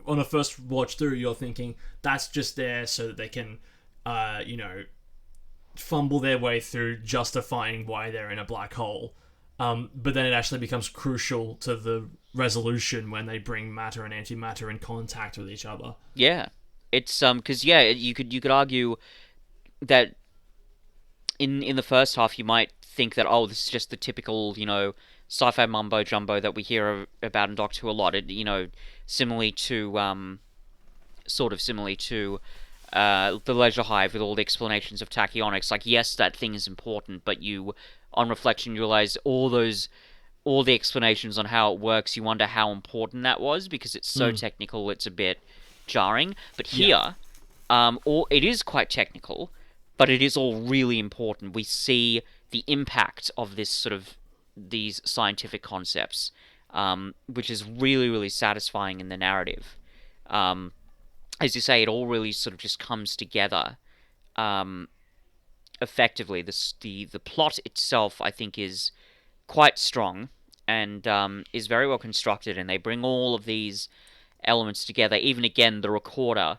on a first watch through, you're thinking that's just there so that they can, you know, fumble their way through justifying why they're in a black hole. But then it actually becomes crucial to the resolution when they bring matter and antimatter in contact with each other. Yeah. It's because yeah, you could argue that in the first half you might think that oh this is just the typical sci-fi mumbo jumbo that we hear about in Doctor Who a lot. It similarly to sort of similarly to the Leisure Hive with all the explanations of tachyonics. Like yes, that thing is important, but you on reflection you realize all the explanations on how it works. You wonder how important that was because it's so technical. It's a bit jarring. But here, all it is quite technical, but it is all really important. We see the impact of this sort of these scientific concepts, which is really, really satisfying in the narrative. Um, as you say, it all really sort of just comes together effectively. The plot itself, I think, is quite strong and is very well constructed, and they bring all of these elements together. Even again, the recorder,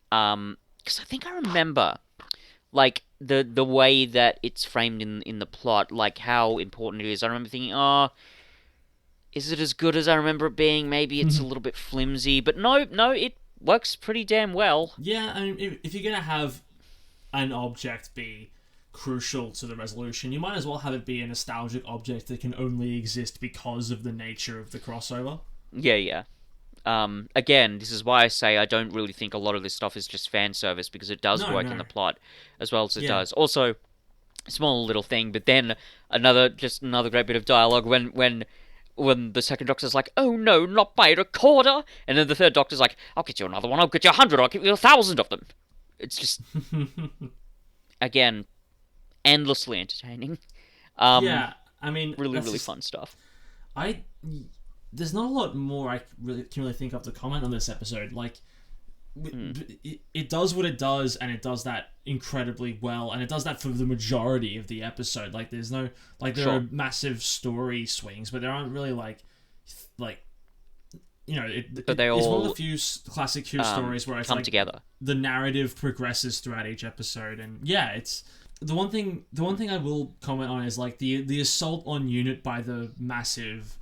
because I think I remember like the way that it's framed in the plot, like how important it is. I remember thinking, oh, is it as good as I remember it being? Maybe it's a little bit flimsy, but no, it works pretty damn well. Yeah, I mean, if you're gonna have an object be crucial to the resolution, you might as well have it be a nostalgic object that can only exist because of the nature of the crossover. Yeah, yeah. Again, this is why I say I don't really think a lot of this stuff is just fan service because it does No, work in no. the plot as well as it Yeah. does. Also, small little thing, but then another great bit of dialogue when the second Doctor's like, "Oh no, not my recorder," and then the third Doctor's like, "I'll get you another one. I'll get you 100. I'll give you 1,000 of them." It's just again endlessly entertaining. Yeah, I mean, Really that's really just, fun stuff. I there's not a lot more I really can really think of to comment on this episode. Like, it does what it does, and it does that incredibly well, and it does that for the majority of the episode. Like, there's no there Sure. are massive story swings, but there aren't really like But they it's one of all the few classic Who stories where it's come like together. the narrative progresses throughout each episode, and yeah, it's the one thing I will comment on is like the assault on unit by the massive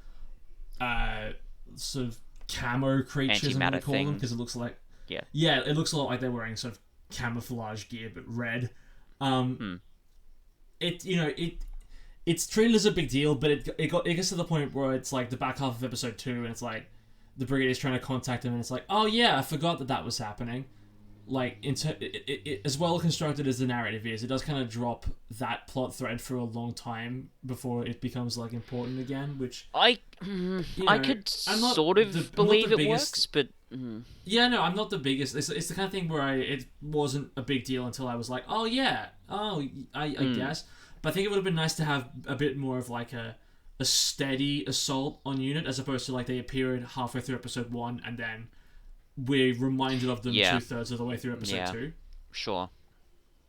sort of camo creatures, I'm gonna Antimatter call them, thing. because it looks like Yeah. it looks a lot like they're wearing sort of camouflage gear but red. It it's treated as a big deal, but it gets to the point where it's like the back half of episode 2, and it's like the brigade is trying to contact him, and it's like, oh yeah, I forgot that was happening. Like, as well constructed as the narrative is, it does kind of drop that plot thread for a long time before it becomes like important again. Which I know, could I'm not sort of I'm not believe the it biggest- works, but yeah, no, I'm not the biggest. It's the kind of thing where it wasn't a big deal until I was like, oh yeah, I guess. But I think it would have been nice to have a bit more of like a steady assault on unit, as opposed to like they appeared halfway through episode 1 and then we're reminded of them Yeah. 2/3 of the way through episode Yeah. 2. sure.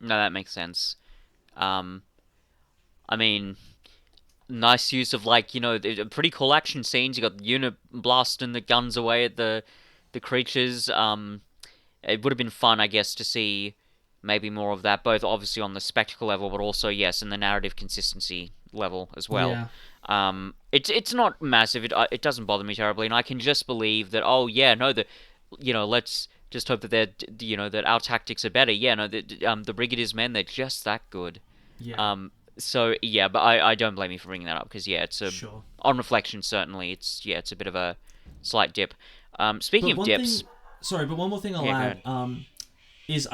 No, that makes sense. I mean, nice use of pretty cool action scenes. You got the unit blasting the guns away at the creatures. It would have been fun, I guess, to see maybe more of that, both obviously on the spectacle level, but also yes, in the narrative consistency level as well. Yeah. It's not massive. It doesn't bother me terribly, and I can just believe that. Oh yeah, no, let's just hope that that our tactics are better. Yeah, no, the Brigadier's men, they're just that good. Yeah. So yeah, but I don't blame you for bringing that up because yeah, it's Sure. on reflection certainly it's a bit of a slight dip. Speaking But of one dips, thing, sorry, but one more thing I'll Yeah, go add is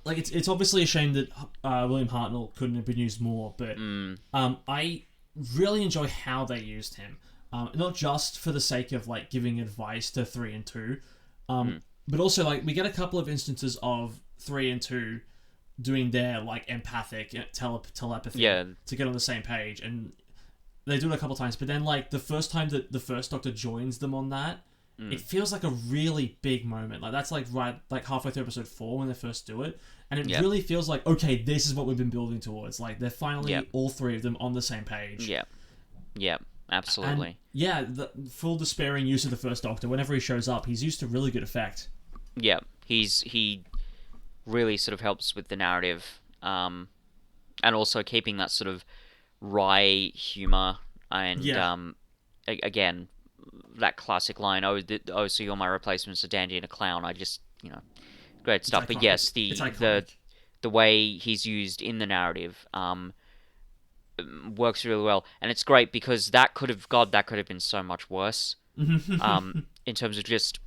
it's obviously a shame that William Hartnell couldn't have been used more, but I really enjoy how they used him. Not just for the sake of like giving advice to 3 and 2, but also like we get a couple of instances of 3 and 2 doing their like empathic telepathy Yeah. to get on the same page, and they do it a couple times. But then like the first time that the first Doctor joins them on that, it feels like a really big moment. Like that's like right like halfway through episode 4 when they first do it, and it really feels like, okay, this is what we've been building towards. Like they're finally all 3 of them on the same page. Yeah, absolutely. And yeah, the full despairing use of the first Doctor. Whenever he shows up, he's used to really good effect. Yeah, he really sort of helps with the narrative, and also keeping that sort of wry humor and again, that classic line, "Oh, so you're my replacement's a dandy and a clown." I just, great stuff. But yes, the way he's used in the narrative works really well, and it's great because that could have been so much worse. In terms of just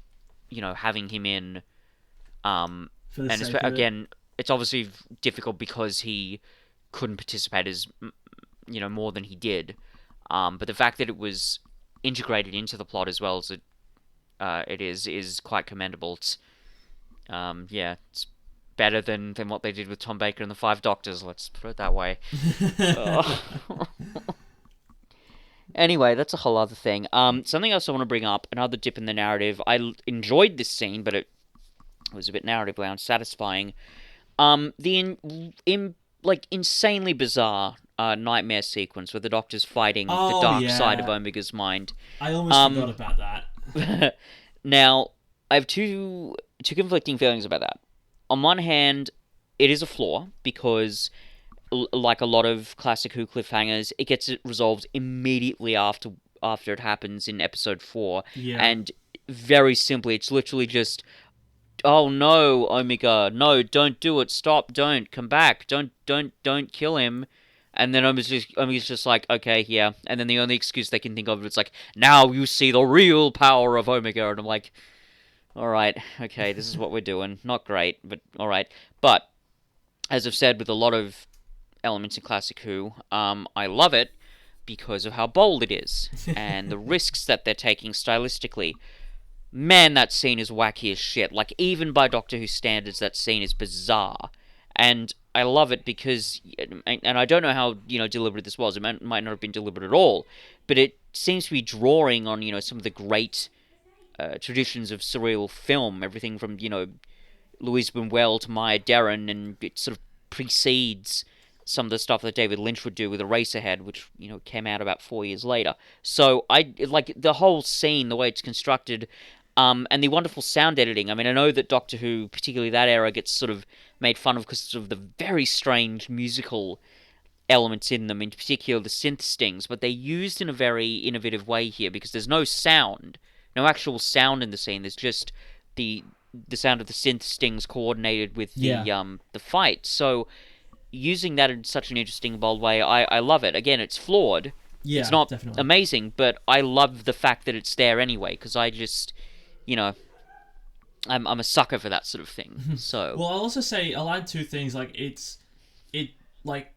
having him in, and again, it's obviously difficult because he couldn't participate as more than he did. But the fact that it was integrated into the plot as well as it is quite commendable. It's it's better than what they did with Tom Baker and the Five Doctors. Let's put it that way. Anyway, that's a whole other thing. Something else I want to bring up, another dip in the narrative. I enjoyed this scene, but it was a bit narratively unsatisfying. The insanely bizarre nightmare sequence where the Doctor's fighting the dark side of Omega's mind. I almost forgot about that. Now, I have two conflicting feelings about that. On one hand, it is a flaw because, like a lot of classic Who cliffhangers, it gets resolved immediately after it happens in episode 4. Yeah. And very simply, it's literally just, "Oh no, Omega, no, don't do it, stop, don't, come back, don't kill him." And then Omega's just like, "Okay, yeah." And then the only excuse they can think of is like, "Now you see the real power of Omega." And I'm like, alright, okay, this is what we're doing. Not great, but alright. But, as I've said with a lot of elements in Classic Who, I love it because of how bold it is, and the risks that they're taking stylistically. Man, that scene is wacky as shit. Like, even by Doctor Who standards, that scene is bizarre. And I love it because, and I don't know how, deliberate this was. It might not have been deliberate at all, but it seems to be drawing on, some of the great traditions of surreal film, everything from, Louise Buñuel to Maya Deren, and it sort of precedes some of the stuff that David Lynch would do with Eraserhead, which, came out about 4 years later. So, I like the whole scene, the way it's constructed, and the wonderful sound editing. I mean, I know that Doctor Who, particularly that era, gets sort of made fun of because of the very strange musical elements in them, in particular the synth stings, but they're used in a very innovative way here because there's no sound. No actual sound in the scene. There's just the sound of the synth stings coordinated with the fight. So using that in such an interesting, bold way, I love it. Again, it's flawed. Yeah, it's not definitely amazing, but I love the fact that it's there anyway because I just, I'm a sucker for that sort of thing. So well, I'll also say I'll add 2 things. Like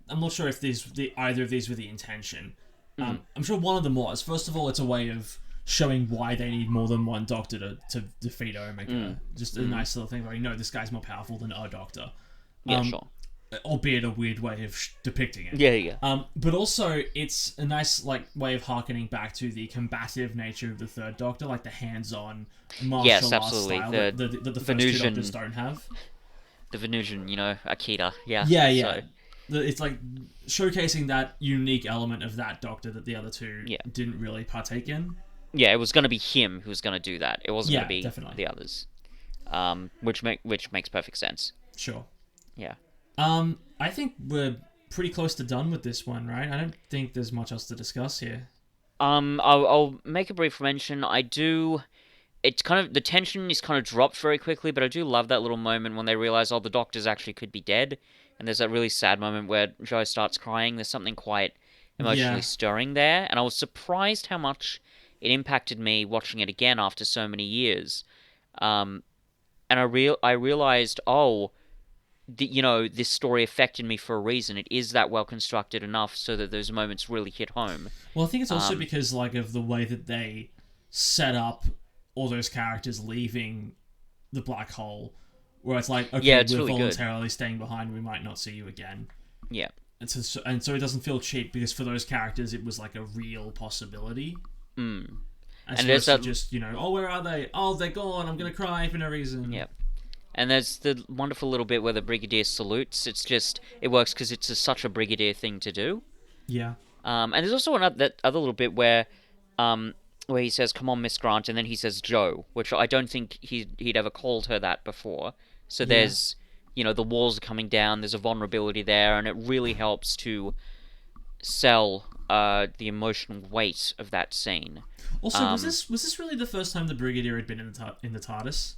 I'm not sure if either of these were the intention. I'm sure one of them was. First of all, it's a way of showing why they need more than one Doctor to defeat Omega. Just a nice little thing where this guy's more powerful than a Doctor. Yeah, sure. Albeit a weird way of depicting it. Yeah. But also, it's a nice way of harkening back to the combative nature of the third Doctor, like the hands-on martial arts style that the first Venusian, 2 Doctors don't have. The Venusian, Akita. Yeah. Yeah. So. It's like showcasing that unique element of that Doctor that the other 2 didn't really partake in. Yeah, it was going to be him who was going to do that. It wasn't going to be definitely the others. Which makes perfect sense. Sure. Yeah. I think we're pretty close to done with this one, right? I don't think there's much else to discuss here. I'll make a brief mention. It's kind of, the tension is kind of dropped very quickly, but I do love that little moment when they realize, the Doctors actually could be dead. And there's that really sad moment where Jo starts crying. There's something quite emotionally stirring there. And I was surprised how much it impacted me watching it again after so many years. And I realized, this story affected me for a reason. It is that well constructed enough so that those moments really hit home. Well, I think it's also because of the way that they set up all those characters leaving the black hole, where it's like, okay, Yeah, it's we're really good. voluntarily staying behind, we might not see you again. Yeah. And so it doesn't feel cheap, because for those characters it was like a real possibility. As And there's opposed to that- just, oh, where are they? Oh, they're gone, I'm gonna cry for no reason. Yeah. And there's the wonderful little bit where the Brigadier salutes. It works because it's such a Brigadier thing to do. Yeah. And there's also that other little bit where he says, "Come on, Miss Grant," and then he says "Joe," which I don't think he'd ever called her that before. So there's, the walls are coming down. There's a vulnerability there, and it really helps to sell the emotional weight of that scene. Also, was this really the first time the Brigadier had been in the TARDIS?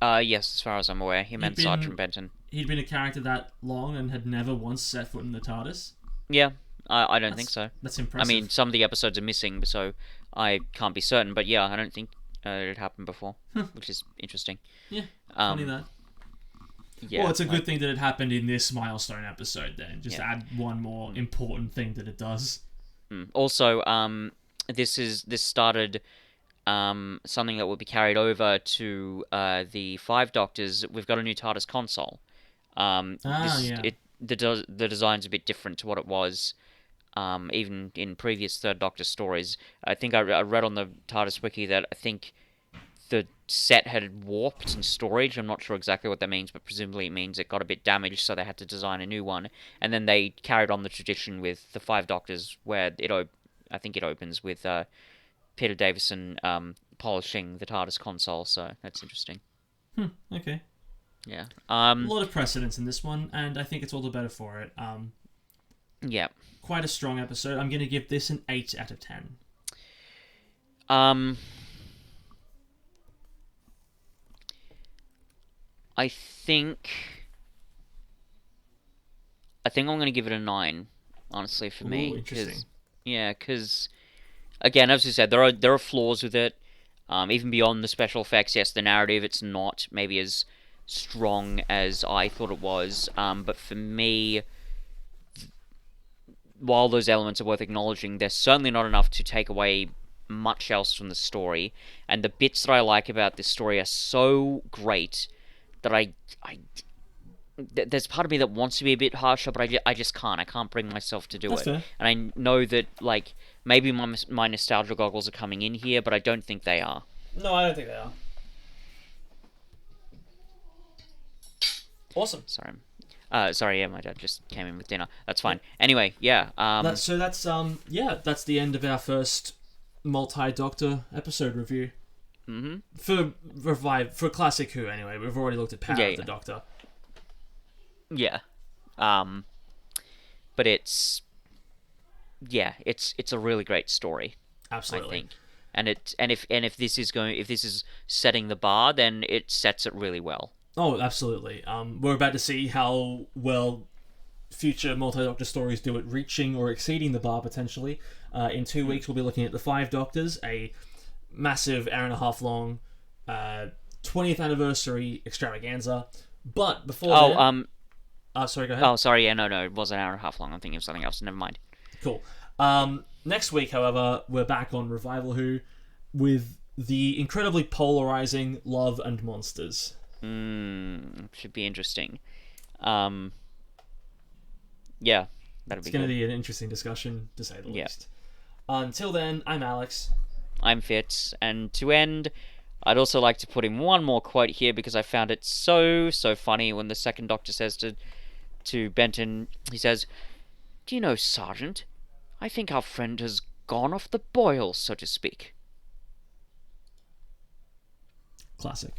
Yes, as far as I'm aware, him and Sergeant Benton. He'd been a character that long and had never once set foot in the TARDIS? Yeah, I don't think so. That's impressive. I mean, some of the episodes are missing, so I can't be certain. But yeah, I don't think it had happened before, which is interesting. Yeah, funny that. Yeah, well, it's a good thing that it happened in this milestone episode then. Just add one more important thing that it does. Also, this started something that will be carried over to the Five Doctors. We've got a new TARDIS console. The design's a bit different to what it was, even in previous Third Doctor stories. I think I read on the TARDIS wiki that I think the set had warped in storage. I'm not sure exactly what that means, but presumably it means it got a bit damaged, so they had to design a new one. And then they carried on the tradition with the Five Doctors, where I think it opens with Peter Davison polishing the TARDIS console, so that's interesting. Okay. Yeah. A lot of precedence in this one, and I think it's all the better for it. Yeah. Quite a strong episode. I'm going to give this an 8 out of 10. I think I'm going to give it a 9, honestly, for me. Ooh, interesting. Because again, as you said, there are flaws with it. Even beyond the special effects, yes, the narrative, it's not maybe as strong as I thought it was. But for me, while those elements are worth acknowledging, they're certainly not enough to take away much else from the story. And the bits that I like about this story are so great that there's part of me that wants to be a bit harsher, but I just can't. I can't bring myself to do That's it. fair. And I know that, like, maybe my nostalgia goggles are coming in here, but I don't think they are. No, I don't think they are. Awesome. Sorry, yeah, my dad just came in with dinner. That's fine. Anyway, yeah. That's the end of our first multi-Doctor episode review. For Classic Who, anyway. We've already looked at Power of the Doctor. Yeah. But it's a really great story. Absolutely. I think. And if this is setting the bar, then it sets it really well. Oh, absolutely. We're about to see how well future multi-Doctor stories do at reaching or exceeding the bar, potentially. In 2 weeks, we'll be looking at the Five Doctors, a massive hour-and-a-half long 20th anniversary extravaganza. But before sorry, go ahead. Oh, sorry, yeah, no, it was an hour and a half long. I'm thinking of something else. Never mind. Cool. Next week, however, we're back on Revival Who with the incredibly polarizing Love and Monsters. Should be interesting. Yeah, that'll be good. It's going to be an interesting discussion, to say the least. Until then, I'm Alex. I'm Fitz, and to end, I'd also like to put in one more quote here because I found it so funny when the second Doctor says to Benton, he says, "Do you know, Sergeant, I think our friend has gone off the boil, so to speak." Classic.